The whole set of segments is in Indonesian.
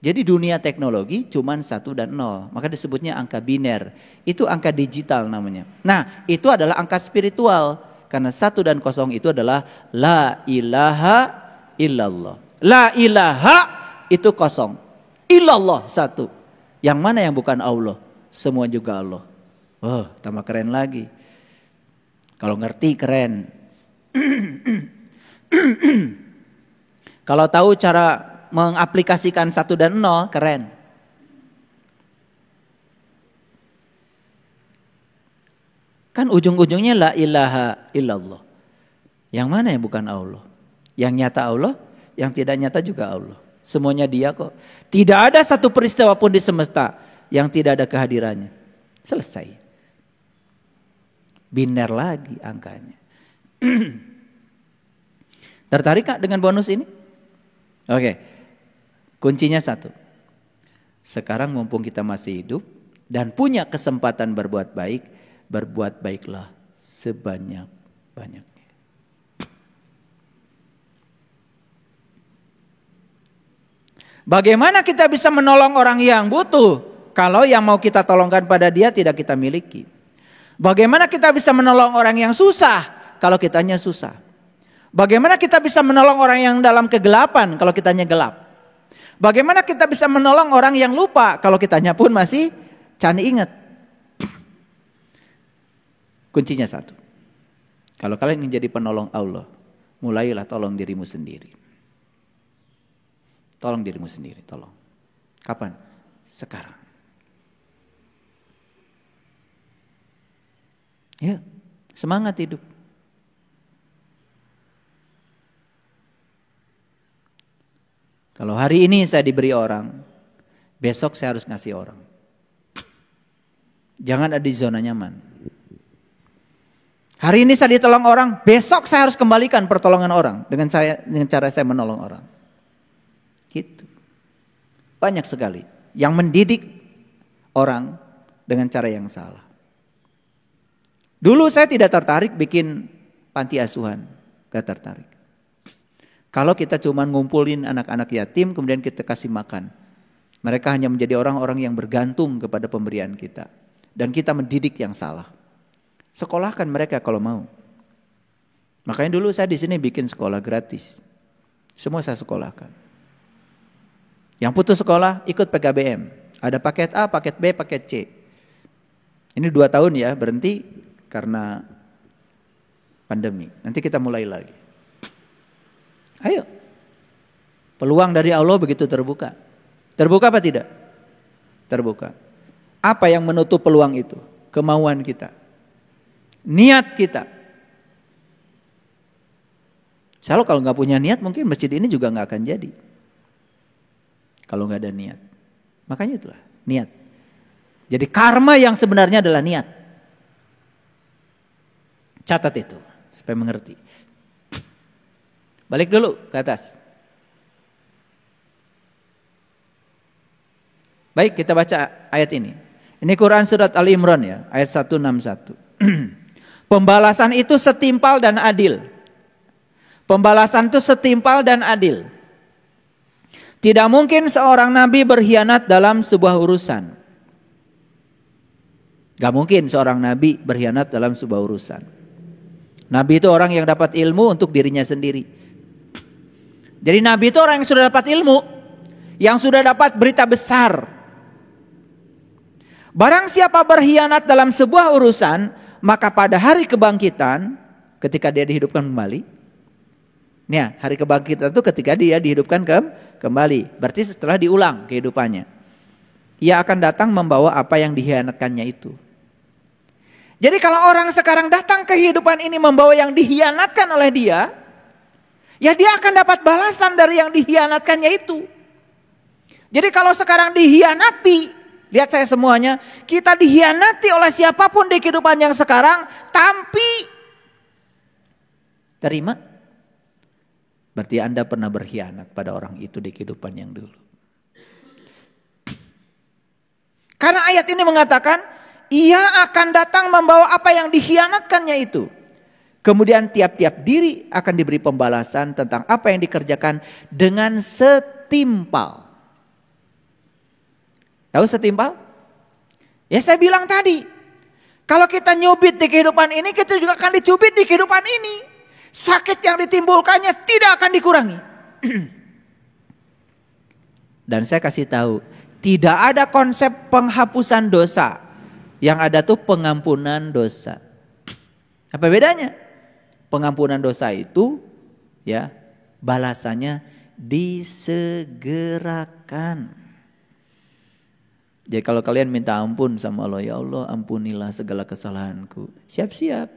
Jadi dunia teknologi cuman 1 dan 0. Maka disebutnya angka biner. Itu angka digital namanya. Nah, itu adalah angka spiritual. Karena 1 dan 0 itu adalah la ilaha illallah. La ilaha itu 0. Illallah 1. Yang mana yang bukan Allah? Semua juga Allah. Oh, tambah keren lagi. Kalau ngerti keren. Kalau tahu cara mengaplikasikan 1 dan 0, keren. Kan ujung-ujungnya la ilaha illallah. Yang mana yang bukan Allah? Yang nyata Allah, yang tidak nyata juga Allah. Semuanya dia kok. Tidak ada satu peristiwa pun di semesta yang tidak ada kehadirannya. Selesai. Biner lagi angkanya. Tertarik Kak dengan bonus ini? Oke. Kuncinya 1. Sekarang mumpung kita masih hidup dan punya kesempatan berbuat baik, berbuat baiklah sebanyak-banyaknya. Bagaimana kita bisa menolong orang yang butuh kalau yang mau kita tolongkan pada dia tidak kita miliki? Bagaimana kita bisa menolong orang yang susah kalau kitanya susah? Bagaimana kita bisa menolong orang yang dalam kegelapan kalau kitanya gelap? Bagaimana kita bisa menolong orang yang lupa kalau kitanya pun masih cani ingat? Kuncinya 1. Kalau kalian ingin jadi penolong Allah, mulailah tolong dirimu sendiri. Tolong dirimu sendiri, tolong. Kapan? Sekarang. Ya, semangat hidup. Kalau hari ini saya diberi orang, besok saya harus ngasih orang. Jangan ada di zona nyaman. Hari ini saya ditolong orang, besok saya harus kembalikan pertolongan orang dengan cara saya menolong orang. Gitu. Banyak sekali yang mendidik orang dengan cara yang salah. Dulu saya tidak tertarik bikin panti asuhan, gak tertarik. Kalau kita cuma ngumpulin anak-anak yatim kemudian kita kasih makan. Mereka hanya menjadi orang-orang yang bergantung kepada pemberian kita. Dan kita mendidik yang salah. Sekolahkan mereka kalau mau. Makanya dulu saya di sini bikin sekolah gratis. Semua saya sekolahkan. Yang putus sekolah ikut PKBM. Ada paket A, paket B, paket C. Ini 2 tahun ya berhenti karena pandemi. Nanti kita mulai lagi. Ayo. Peluang dari Allah begitu terbuka. Terbuka apa tidak? Terbuka. Apa yang menutup peluang itu? Kemauan kita. Niat kita. Selalu kalau gak punya niat mungkin masjid ini juga gak akan jadi. Kalau gak ada niat. Makanya itulah niat. Jadi karma yang sebenarnya adalah niat. Catat itu supaya mengerti. Balik dulu ke atas. Baik, kita baca ayat ini. Ini Quran surat Ali Imran ya, ayat 161. Pembalasan itu setimpal dan adil. Pembalasan itu setimpal dan adil. Tidak mungkin seorang nabi berkhianat dalam sebuah urusan. Gak mungkin seorang nabi berkhianat dalam sebuah urusan. Nabi itu orang yang dapat ilmu untuk dirinya sendiri. Jadi nabi itu orang yang sudah dapat ilmu, yang sudah dapat berita besar. Barang siapa berkhianat dalam sebuah urusan, maka pada hari kebangkitan, ketika dia dihidupkan kembali, ya, hari kebangkitan itu ketika dia dihidupkan kembali, berarti setelah diulang kehidupannya, ia akan datang membawa apa yang dikhianatkannya itu. Jadi kalau orang sekarang datang ke kehidupan ini membawa yang dikhianatkan oleh dia, ya dia akan dapat balasan dari yang dikhianatkannya itu. Jadi kalau sekarang dikhianati, lihat saya semuanya, kita dikhianati oleh siapapun di kehidupan yang sekarang, tapi terima. Berarti Anda pernah berkhianat pada orang itu di kehidupan yang dulu. Karena ayat ini mengatakan, ia akan datang membawa apa yang dikhianatkannya itu. Kemudian tiap-tiap diri akan diberi pembalasan tentang apa yang dikerjakan dengan setimpal. Tahu setimpal? Ya saya bilang tadi, kalau kita nyubit di kehidupan ini, kita juga akan dicubit di kehidupan ini. Sakit yang ditimbulkannya tidak akan dikurangi. Dan saya kasih tahu, tidak ada konsep penghapusan dosa. Yang ada tuh pengampunan dosa. Apa bedanya? Pengampunan dosa itu ya balasannya disegerakan. Jadi kalau kalian minta ampun sama Allah, ya Allah ampunilah segala kesalahanku. Siap-siap.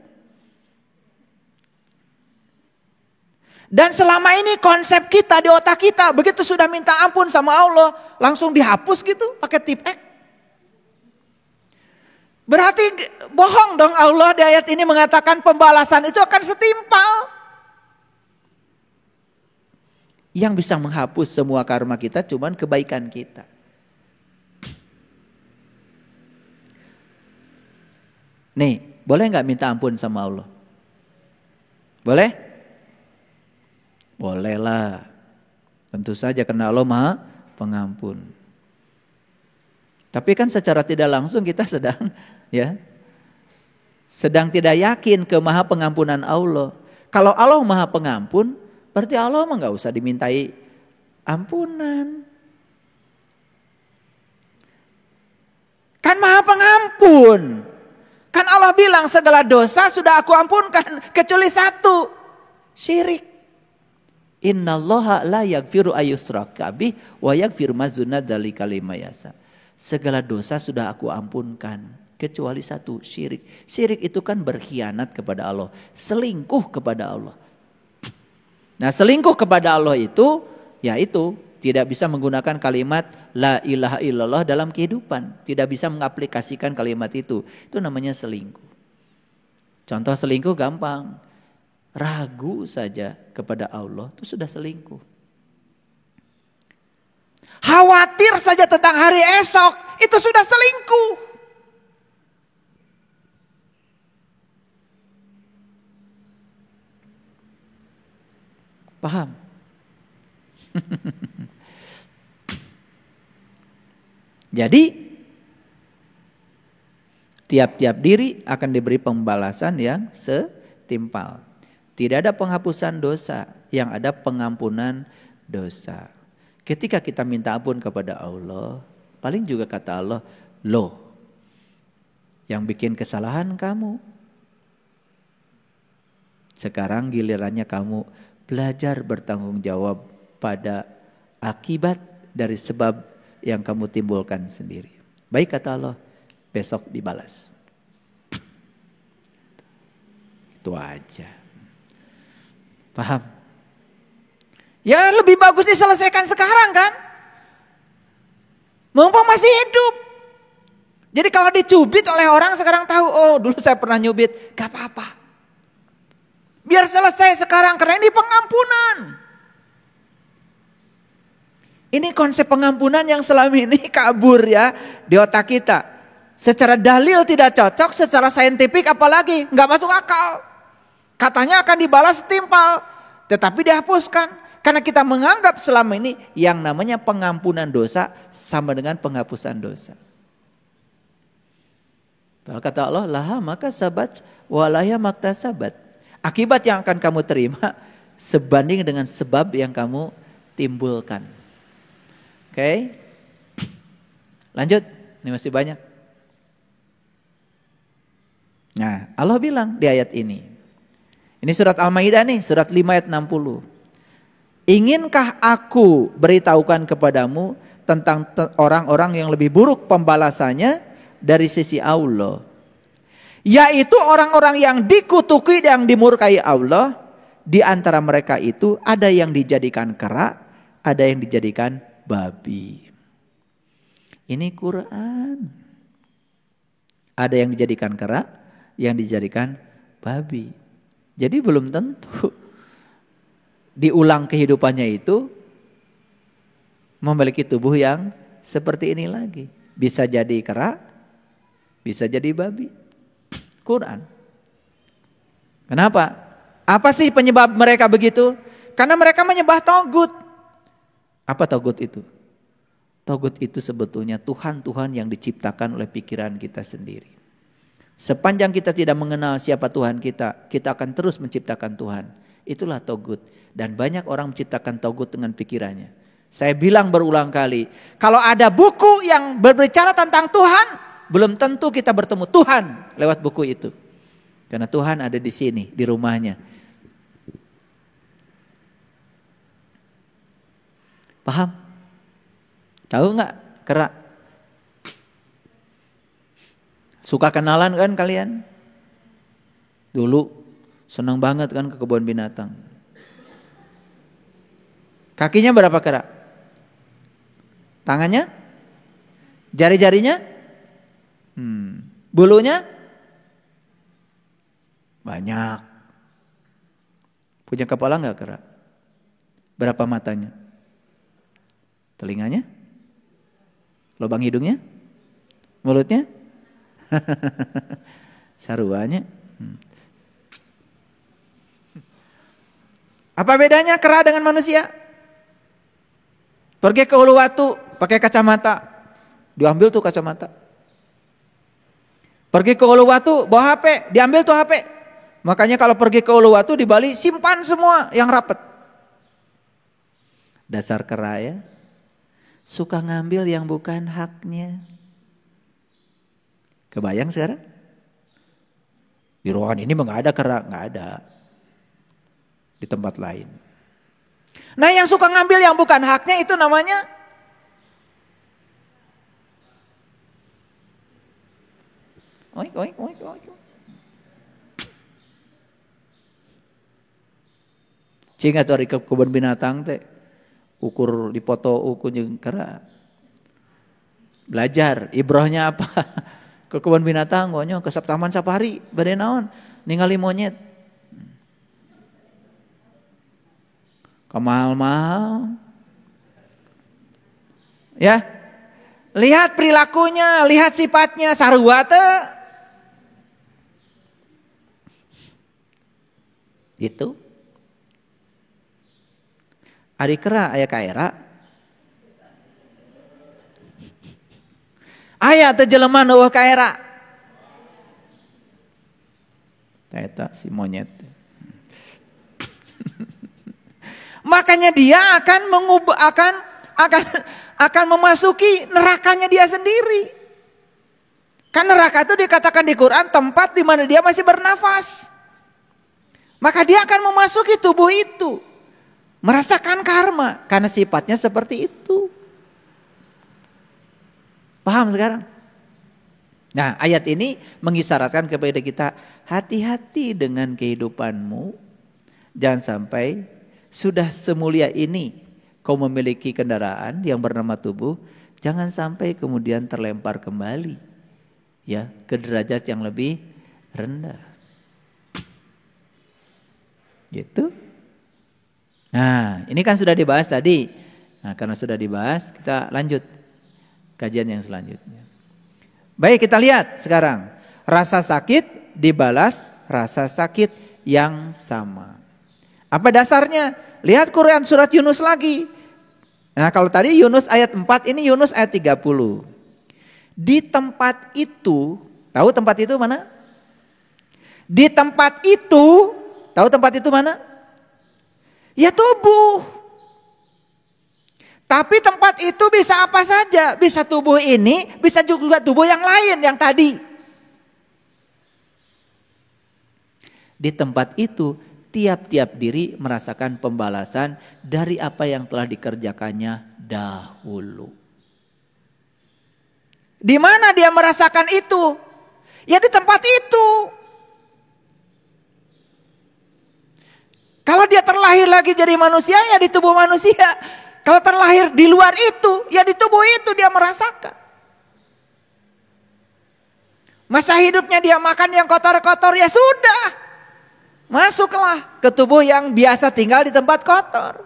Dan selama ini konsep kita di otak kita, begitu sudah minta ampun sama Allah, langsung dihapus gitu pakai tip X. Berarti bohong dong Allah di ayat ini mengatakan pembalasan itu akan setimpal. Yang bisa menghapus semua karma kita cuman kebaikan kita. Nih, boleh nggak minta ampun sama Allah? Boleh? Bolehlah. Tentu saja karena Allah Maha Pengampun. Tapi kan secara tidak langsung kita sedang tidak yakin ke Maha Pengampunan Allah. Kalau Allah Maha Pengampun, berarti Allah mah nggak usah dimintai ampunan. Kan Maha Pengampun. Kan Allah bilang segala dosa sudah aku ampunkan kecuali satu, syirik. Innallaha la yaghfiru ayyushraka bih wa yaghfiru ma duna dzalika liman yasha. Segala dosa sudah aku ampunkan kecuali satu, syirik. Syirik itu kan berkhianat kepada Allah, selingkuh kepada Allah. Nah, selingkuh kepada Allah itu yaitu tidak bisa menggunakan kalimat la ilaha illallah dalam kehidupan. Tidak bisa mengaplikasikan kalimat itu. Itu namanya selingkuh. Contoh selingkuh gampang. Ragu saja kepada Allah itu sudah selingkuh. Khawatir saja tentang hari esok itu sudah selingkuh. Paham? Jadi tiap-tiap diri akan diberi pembalasan yang setimpal. Tidak ada penghapusan dosa, yang ada pengampunan dosa. Ketika kita minta ampun kepada Allah, paling juga kata Allah, loh, yang bikin kesalahan kamu. Sekarang gilirannya kamu belajar bertanggung jawab pada akibat dari sebab yang kamu timbulkan sendiri. Baik kata Allah, besok dibalas. Itu aja. Paham? Ya lebih bagus diselesaikan sekarang kan? Mumpung masih hidup. Jadi kalau dicubit oleh orang sekarang tahu, oh dulu saya pernah nyubit, gak apa-apa. Biar selesai sekarang karena ini pengampunan. Ini konsep pengampunan yang selama ini kabur ya di otak kita. Secara dalil tidak cocok, secara saintifik apalagi nggak masuk akal. Katanya akan dibalas setimpal, tetapi dihapuskan. Karena kita menganggap selama ini yang namanya pengampunan dosa sama dengan penghapusan dosa. Kata Allah, laha maka sabat walaya makta sabat. Akibat yang akan kamu terima sebanding dengan sebab yang kamu timbulkan. Oke. Lanjut, ini masih banyak. Nah, Allah bilang di ayat ini. Ini surat Al-Maidah nih, surat 5 ayat 60. Inginkah aku beritahukan kepadamu tentang orang-orang yang lebih buruk pembalasannya dari sisi Allah? Yaitu orang-orang yang dikutuki dan dimurkai Allah. Di antara mereka itu ada yang dijadikan kera, ada yang dijadikan babi. Ini Quran. Ada yang dijadikan kera, yang dijadikan babi. Jadi belum tentu diulang kehidupannya itu memiliki tubuh yang seperti ini lagi. Bisa jadi kera, bisa jadi babi. Quran. Kenapa? Apa sih penyebab mereka begitu? Karena mereka menyembah togut. Apa togut itu? Togut itu sebetulnya Tuhan-Tuhan yang diciptakan oleh pikiran kita sendiri. Sepanjang kita tidak mengenal siapa Tuhan kita, kita akan terus menciptakan Tuhan. Itulah togut. Dan banyak orang menciptakan togut dengan pikirannya. Saya bilang berulang kali, kalau ada buku yang berbicara tentang Tuhan, belum tentu kita bertemu Tuhan lewat buku itu. Karena Tuhan ada di sini, di rumahnya. Paham? Tahu nggak kera? Suka kenalan kan kalian? Dulu senang banget kan ke kebun binatang. Kakinya berapa kera? Tangannya? Jari-jarinya? Bulunya? Banyak. Punya kepala nggak kera? Berapa matanya? Telinganya? Lubang hidungnya? Mulutnya? Saruannya. Apa bedanya kera dengan manusia? Pergi ke Uluwatu pakai kacamata, diambil tuh kacamata. Pergi ke Uluwatu bawa HP, diambil tuh HP. Makanya kalau pergi ke Uluwatu di Bali simpan semua yang rapat. Dasar kera ya. Suka ngambil yang bukan haknya. Kebayang sekarang? Di ruangan ini nggak ada kera, nggak ada. Di tempat lain. Nah yang suka ngambil yang bukan haknya itu namanya oik, oik, oik, oik. Cing atuh ari ke kebun binatang teh ukur dipoto ukur jeung kera. Belajar ibrohnya apa? Ke kebun binatang gonyo ke taman safari bade naon? Ningali monyet. Mahal-mahal. Ya. Lihat perilakunya, lihat sifatnya sarua teu. Itu. Ari kera aya kaera. Aya teh jelema nu eueuh kaera. Eta si monyet. Makanya dia akan akan memasuki nerakanya dia sendiri. Kan neraka itu dikatakan di Quran tempat di mana dia masih bernafas. Maka dia akan memasuki tubuh itu. Merasakan karma karena sifatnya seperti itu. Paham sekarang? Nah, ayat ini mengisyaratkan kepada kita hati-hati dengan kehidupanmu. Jangan sampai sudah semulia ini kau memiliki kendaraan yang bernama tubuh, jangan sampai kemudian terlempar kembali ya ke derajat yang lebih rendah. Gitu. Nah, ini kan sudah dibahas tadi. Nah, karena sudah dibahas, kita lanjut kajian yang selanjutnya. Baik, kita lihat sekarang. Rasa sakit dibalas rasa sakit yang sama. Apa dasarnya? Lihat Quran surat Yunus lagi. Nah kalau tadi Yunus ayat 4, ini Yunus ayat 30. Di tempat itu, tahu tempat itu mana? Di tempat itu, tahu tempat itu mana? Ya tubuh. Tapi tempat itu bisa apa saja. Bisa tubuh ini, bisa juga tubuh yang lain yang tadi. Di tempat itu tiap-tiap diri merasakan pembalasan dari apa yang telah dikerjakannya dahulu. Di mana dia merasakan itu? Ya di tempat itu. Kalau dia terlahir lagi jadi manusia, ya di tubuh manusia. Kalau terlahir di luar itu, ya di tubuh itu dia merasakan. Masa hidupnya dia makan yang kotor-kotor, ya sudah. Masuklah ke tubuh yang biasa tinggal di tempat kotor.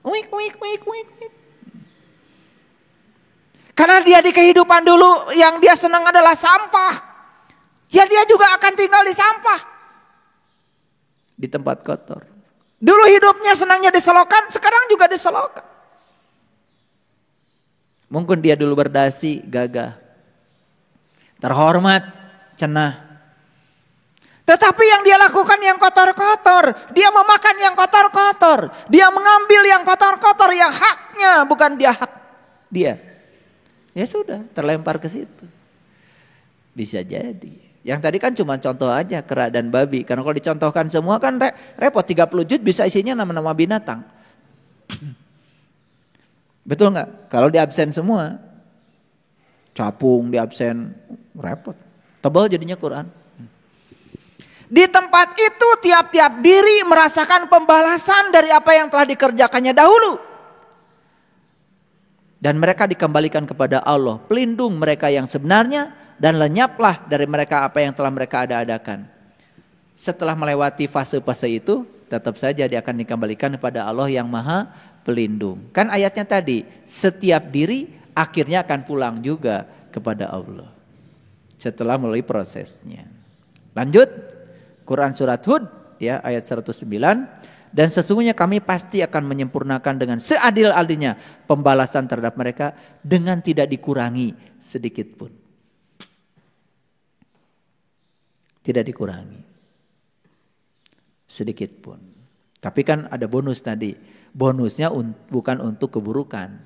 Wik, wik, wik, wik, wik. Karena dia di kehidupan dulu yang dia senang adalah sampah. Ya dia juga akan tinggal di sampah. Di tempat kotor. Dulu hidupnya senangnya di selokan, sekarang juga di selokan. Mungkin dia dulu berdasi, gagah, terhormat, cenah. Tetapi yang dia lakukan yang kotor-kotor. Dia memakan yang kotor-kotor. Dia mengambil yang kotor-kotor, yang haknya, bukan dia hak dia. Ya sudah, terlempar ke situ. Bisa jadi. Yang tadi kan cuma contoh aja, kera dan babi. Karena kalau dicontohkan semua kan repot, 30 juz bisa isinya nama-nama binatang. Betul nggak? Kalau di absen semua, capung di absen, repot. Tebal jadinya Quran. Di tempat itu tiap-tiap diri merasakan pembalasan dari apa yang telah dikerjakannya dahulu. Dan mereka dikembalikan kepada Allah, pelindung mereka yang sebenarnya, dan lenyaplah dari mereka apa yang telah mereka ada-adakan. Setelah melewati fase-fase itu, tetap saja dia akan dikembalikan kepada Allah yang Maha Pelindung. Kan ayatnya tadi, setiap diri akhirnya akan pulang juga kepada Allah setelah melalui prosesnya. Lanjut, Quran surat Hud ya ayat 109, dan sesungguhnya kami pasti akan menyempurnakan dengan seadil-adilnya pembalasan terhadap mereka dengan tidak dikurangi sedikit pun. Tidak dikurangi sedikit pun. Tapi kan ada bonus tadi. Bonusnya bukan untuk keburukan,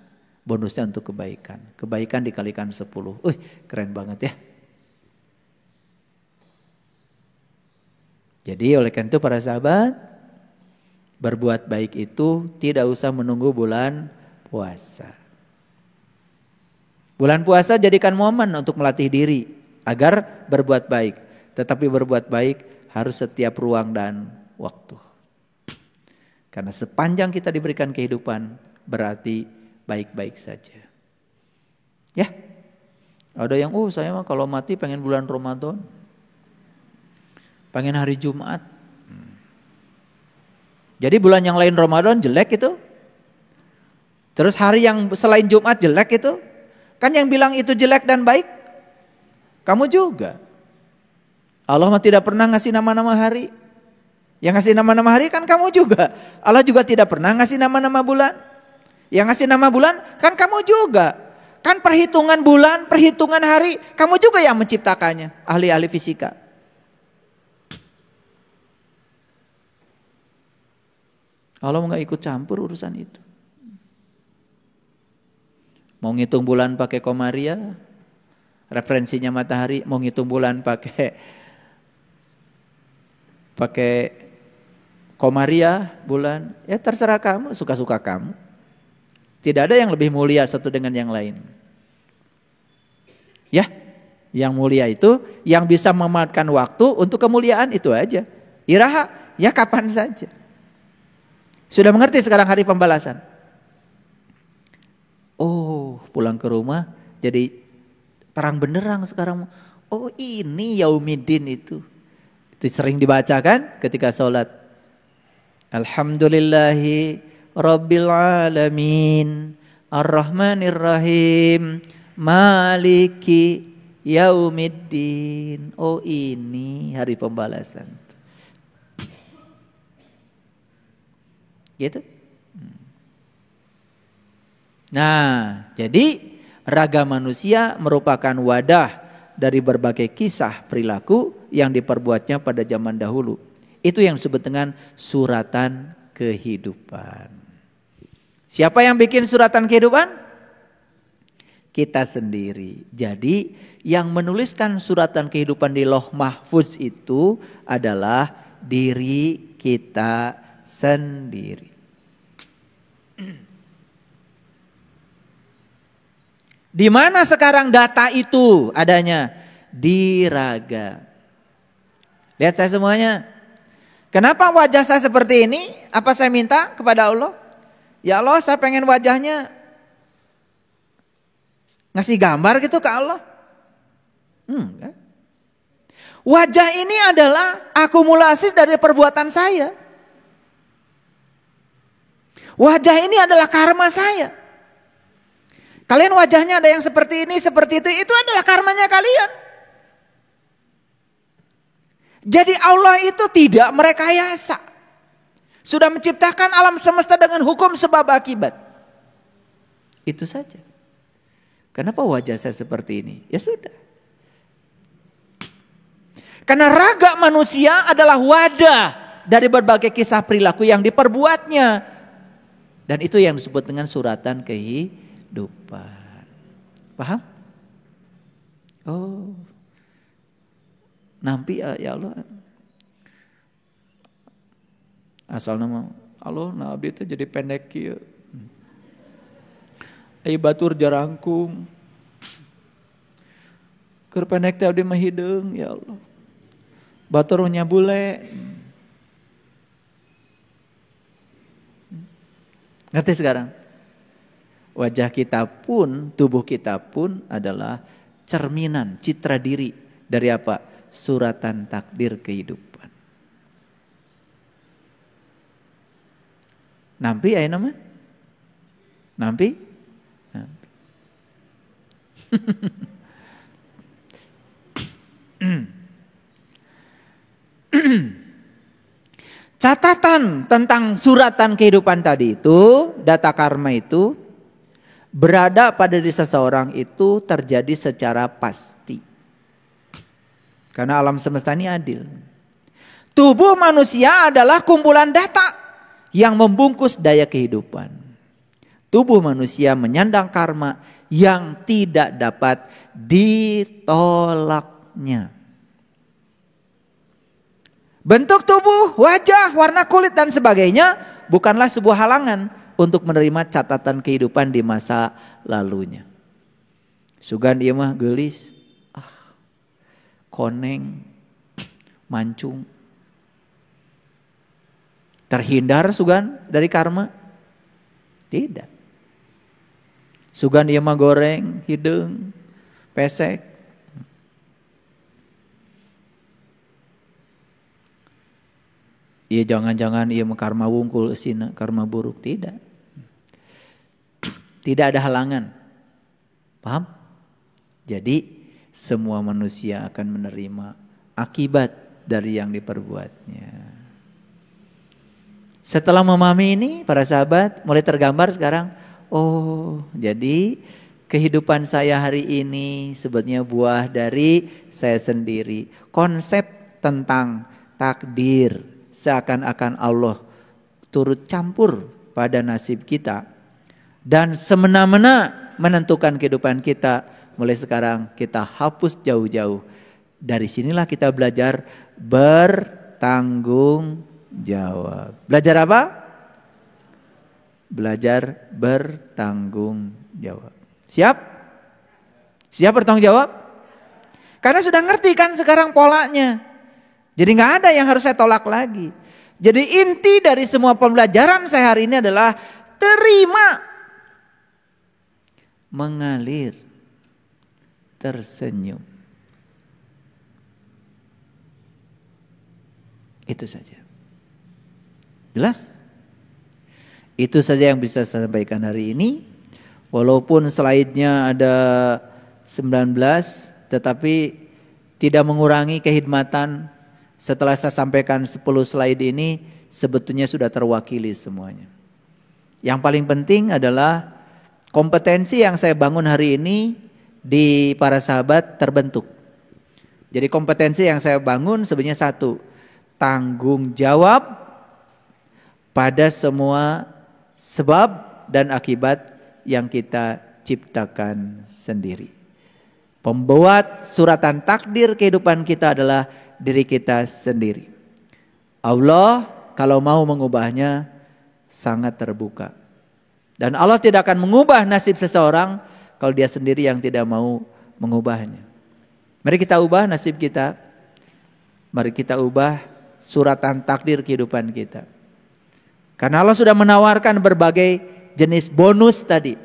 bonusnya untuk kebaikan. Kebaikan dikalikan 10. Keren banget ya. Jadi oleh karena itu para sahabat, berbuat baik itu tidak usah menunggu bulan puasa. Bulan puasa jadikan momen untuk melatih diri agar berbuat baik. Tetapi berbuat baik harus setiap ruang dan waktu. Karena sepanjang kita diberikan kehidupan berarti baik-baik saja. Ya. Ada yang saya mah kalau mati pengen bulan Ramadan. Pengen hari Jumat. Jadi bulan yang lain Ramadan jelek itu. Terus hari yang selain Jumat jelek itu. Kan yang bilang itu jelek dan baik kamu juga. Allah mah tidak pernah ngasih nama-nama hari. Yang ngasih nama-nama hari kan kamu juga. Allah juga tidak pernah ngasih nama-nama bulan. Yang ngasih nama bulan kan kamu juga. Kan perhitungan bulan, perhitungan hari, kamu juga yang menciptakannya. Ahli-ahli fisika. Allah nggak ikut campur urusan itu. Mau ngitung bulan pakai komaria, referensinya matahari. Mau ngitung bulan pakai komaria bulan, ya terserah kamu, suka-suka kamu. Tidak ada yang lebih mulia satu dengan yang lain. Ya, yang mulia itu yang bisa memanfaatkan waktu untuk kemuliaan itu aja. Iraha, ya kapan saja. Sudah mengerti sekarang hari pembalasan? Oh, pulang ke rumah jadi terang benderang sekarang. Oh, ini Yaumiddin itu. Itu sering dibaca kan ketika sholat. Alhamdulillahi Rabbil Alamin Ar-Rahmanir-Rahim Maliki Yaumiddin. Oh, ini hari pembalasan. Gitu. Nah, jadi raga manusia merupakan wadah dari berbagai kisah perilaku yang diperbuatnya pada zaman dahulu. Itu yang disebut dengan suratan kehidupan. Siapa yang bikin suratan kehidupan? Kita sendiri. Jadi yang menuliskan suratan kehidupan di Lauh Mahfuz itu adalah diri kita sendiri. Di mana sekarang data itu adanya? Di raga. Lihat saya semuanya. Kenapa wajah saya seperti ini? Apa saya minta kepada Allah? Ya Allah, saya pengen wajahnya ngasih gambar gitu ke Allah. Wajah ini adalah akumulasi dari perbuatan saya. Wajah ini adalah karma saya. Kalian wajahnya ada yang seperti ini, seperti itu adalah karmanya kalian. Jadi Allah itu tidak merekayasa. Sudah menciptakan alam semesta dengan hukum sebab akibat. Itu saja. Kenapa wajah saya seperti ini? Ya sudah. Karena raga manusia adalah wadah dari berbagai kisah perilaku yang diperbuatnya. Dan itu yang disebut dengan suratan kehidupan. Paham? Oh. Nampi ya Allah. Asal nama Allah nabi itu jadi pendek kieu. Ai batur jarangkung. Keur pendek teh abdi mah hideung ya Allah. Batur nya bule. Ngerti sekarang? Wajah kita pun, tubuh kita pun adalah cerminan, citra diri dari apa? Suratan takdir kehidupan. Nampi aya nama? Nampi? Catatan tentang suratan kehidupan tadi itu, data karma itu berada pada diri seseorang itu terjadi secara pasti. Karena alam semesta ini adil. Tubuh manusia adalah kumpulan data yang membungkus daya kehidupan. Tubuh manusia menyandang karma yang tidak dapat ditolaknya. Bentuk tubuh, wajah, warna kulit dan sebagainya bukanlah sebuah halangan untuk menerima catatan kehidupan di masa lalunya. Sugan ieu mah geulis, koneng, mancung. Terhindar sugan dari karma? Tidak. Sugan ieu mah goreng, hideung, pesek. Iya jangan-jangan ia karma wungkul sina, karma buruk. Tidak. Tidak ada halangan. Paham? Jadi semua manusia akan menerima akibat dari yang diperbuatnya. Setelah memahami ini para sahabat mulai tergambar sekarang. Oh jadi kehidupan saya hari ini sebetulnya buah dari saya sendiri. Konsep tentang takdir seakan-akan Allah turut campur pada nasib kita. Dan semena-mena menentukan kehidupan kita. Mulai sekarang kita hapus jauh-jauh. Dari sinilah kita belajar bertanggung jawab. Belajar apa? Belajar bertanggung jawab. Siap? Siap bertanggung jawab? Karena sudah ngerti kan sekarang polanya. Jadi gak ada yang harus saya tolak lagi. Jadi inti dari semua pembelajaran saya hari ini adalah terima, mengalir, tersenyum. Itu saja. Jelas? Itu saja yang bisa saya sampaikan hari ini. Walaupun slide-nya ada 19, tetapi tidak mengurangi kehidmatan. Setelah saya sampaikan 10 slide ini, sebetulnya sudah terwakili semuanya. Yang paling penting adalah kompetensi yang saya bangun hari ini di para sahabat terbentuk. Jadi kompetensi yang saya bangun sebenarnya satu, tanggung jawab pada semua sebab dan akibat yang kita ciptakan sendiri. Pembuat suratan takdir kehidupan kita adalah diri kita sendiri. Allah kalau mau mengubahnya sangat terbuka. Dan Allah tidak akan mengubah nasib seseorang kalau dia sendiri yang tidak mau mengubahnya. Mari kita ubah nasib kita. Mari kita ubah suratan takdir kehidupan kita. Karena Allah sudah menawarkan berbagai jenis bonus tadi.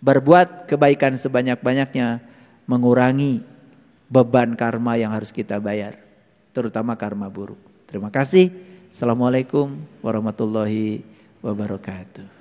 Berbuat kebaikan sebanyak-banyaknya, mengurangi beban karma yang harus kita bayar. Terutama karma buruk. Terima kasih. Assalamualaikum warahmatullahi wabarakatuh.